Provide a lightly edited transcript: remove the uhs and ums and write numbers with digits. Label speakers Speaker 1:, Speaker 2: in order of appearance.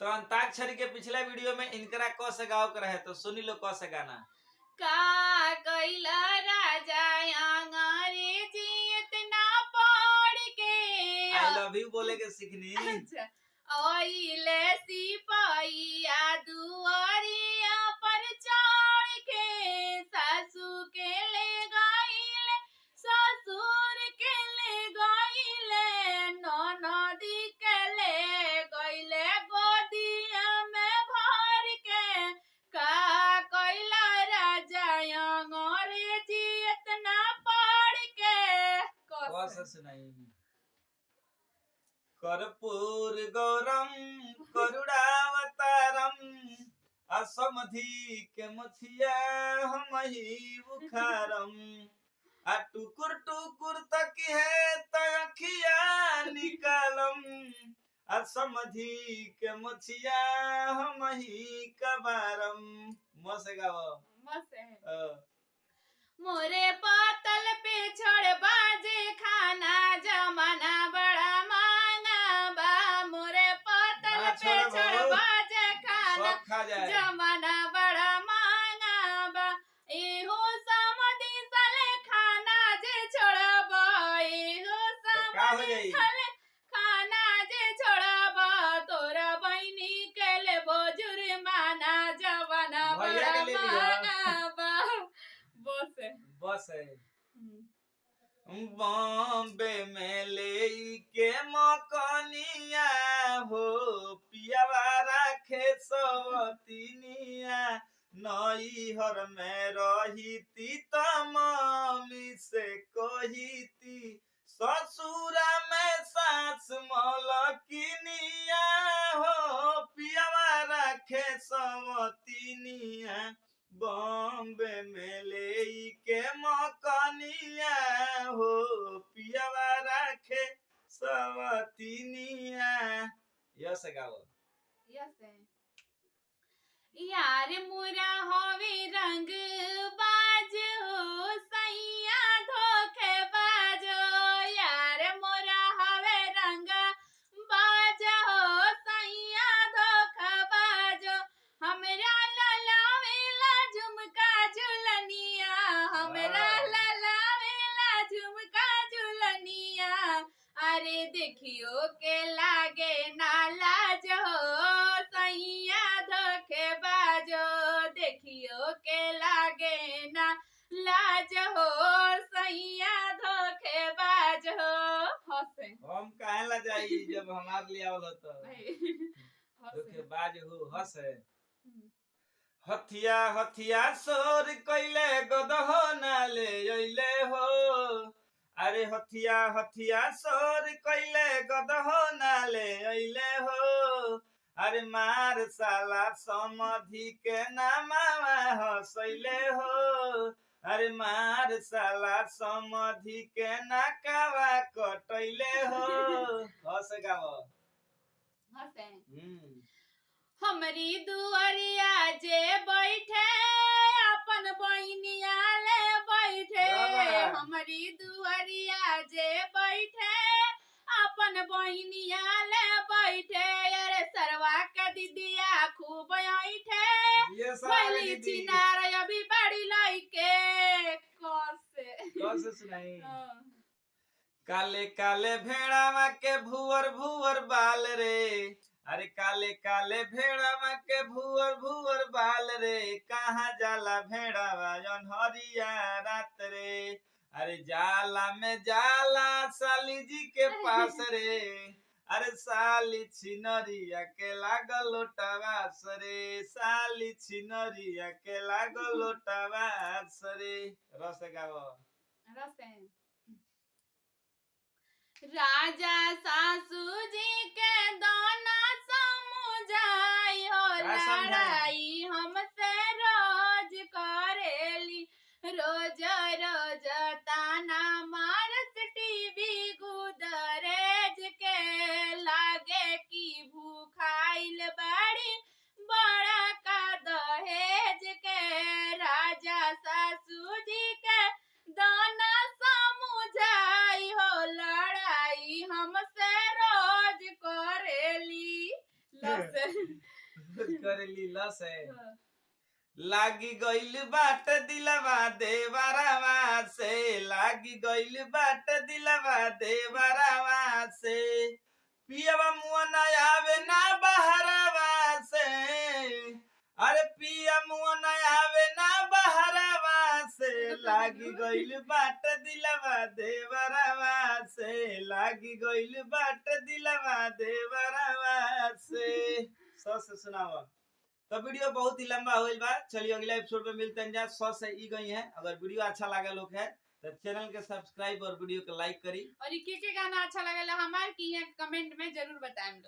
Speaker 1: तो अंताक्षरी के पिछले वीडियो में इनकरा क से गाओ कर रहे तो सुनी लो क से गाना।
Speaker 2: का कैला राजा अंग्रेजी इतना पढ़ के
Speaker 1: आई लव यू बोले के सीखनी।
Speaker 2: अच्छा ओइले सिपाहिया दुआरिया पर चढ़ के सासू के ले गइले ससुर के ले गइले ननदी के ले गइले गोदिया में भर के का कैला राजा अंग्रेजी इतना पढ़ के
Speaker 1: क से सुनाई। कर्पूर गौरम करुणावतारम असमधि के मुखिया हम ही बुखारम आ टुकुर टुकुर तक है तखिया निकालम असमधि के मुखिया हम ही कबारम। मोसे गाओ
Speaker 2: मोरे पातल पे छोड़ बाजे खाना जमाना बड़ा मांगा बा मोरे पातल पे छोड़ बाजे खाना जमाना बड़ा मांगा बा एहो समधि साले खाना जे छोड़बा एहो समधि साले खाना जे छोड़बा तोरा बहिनी के ले जुर्माना जमाना बड़ा मांगा बा।
Speaker 1: बस है बॉम्बे में ले के मकनिया हो पियावा राखे सवतिनिया नई हर में रहीती त मम्मी से कहीती ससुरा में सास मलकिनिया हो पियावा राखे सवतिनिया बॉम्बे में ले के मकनिया हो पियावा राखे सवतिनिया। यस गाओ।
Speaker 2: यार मुरा होवे रंग बाज हो सैया धोखे बाजो यार मुरा होवे रंग बाज हो सैया धोखा बाजो हमरा ललावेला झुमका झुलनिया हमरा ललावेला झुमका झुलनिया अरे देखियो के लागे नाला जो सैया धोखे बाजो देखियो के लागे ना लाज हो सैया धोखे बाजो। हंसे
Speaker 1: हम काहे ला जाई जब हमार लिए आवल तो धोखे बाज हो हंसे। हथिया हथिया सोर कइले गदहो ना ले अइले हो अरे हथिया हथिया सोर कइले गदहो ना ले अइले हो अरे मार साला समधि के नामावा हसैले हो अरे मार साला समधि के नाकावा कटैले हो। हंस गाओ।
Speaker 2: हमरी दुआरिया जे बैठे अपन बहिनिया ले बैठे हमरी दुआरिया जे बैठे अपन बहिनिया ले बैठे अरे सरवा के दीदिया खूब ऐठे पहली चिनार अभी बड़ी लइके
Speaker 1: कसे सुनाई। काले काले भेड़ावा के भुवर भुवर बाल रे अरे काले काले भेड़ावा के भुवर भुवर बाल रे कहाँ जाला भेड़ावा अनहरिया रात रे अरे जाला में जाला साली जी के पास रे अरे साली छिनरिया के लागल लोटावा सरे साली छिनरिया के लागल लोटावा सरे। रस गाओ।
Speaker 2: राजा सासू जी के दाना समझाई हो लड़ाई हमसे रोज करेली रोज रोज ताना मारत टीवी गुदरेज के लागे की भूखाइल बड़ी बड़ा का दहेज के राजा सासू जी के दाना समझाई हो लड़ाई हमसे रोज करेली।
Speaker 1: रोज करेली लस है लागी गइल बाट दिलवा देवरवा से लागी गइल बाट दिलवा देवरवा से पियवा मुआ ना आवे ना बहरवा से अरे पिया मुआ ना आवे ना बहरवा से लागी गइल बाट दिलवा देवरवा से लागी गइल बाट दिलवा देवरवा से सस सुनावा। तो वीडियो बहुत ही लंबा हो बा। चलिए अगला एपिसोड में मिलते हैं। सौ से ई गई है। अगर वीडियो अच्छा लगा लोग है तो चैनल के सब्सक्राइब और वीडियो को लाइक करी
Speaker 2: और के गाना अच्छा लगेला हमार की कमेंट में जरूर बताएं।